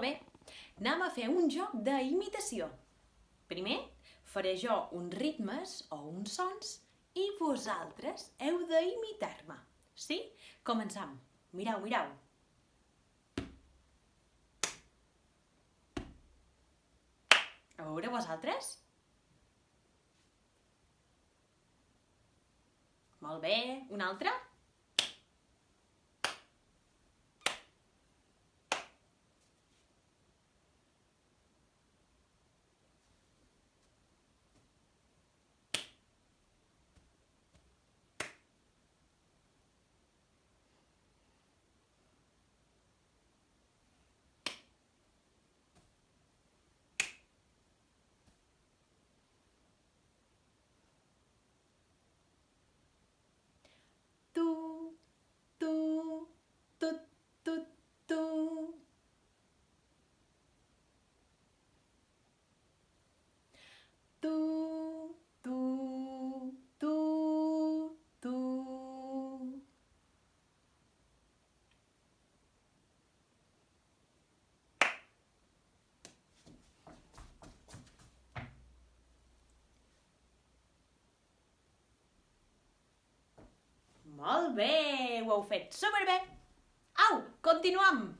Molt bé, anem a fer un joc d'imitació. Primer, faré jo uns ritmes o uns sons i vosaltres heu d'imitar-me. Sí? Començam. Mirau, mirau. A veure vosaltres? Molt bé, un altre? Tu, tu, tu, tu, tu. Tu, tu, tu, tu. Molt bé, ho heu fet superbé. Au, continuem.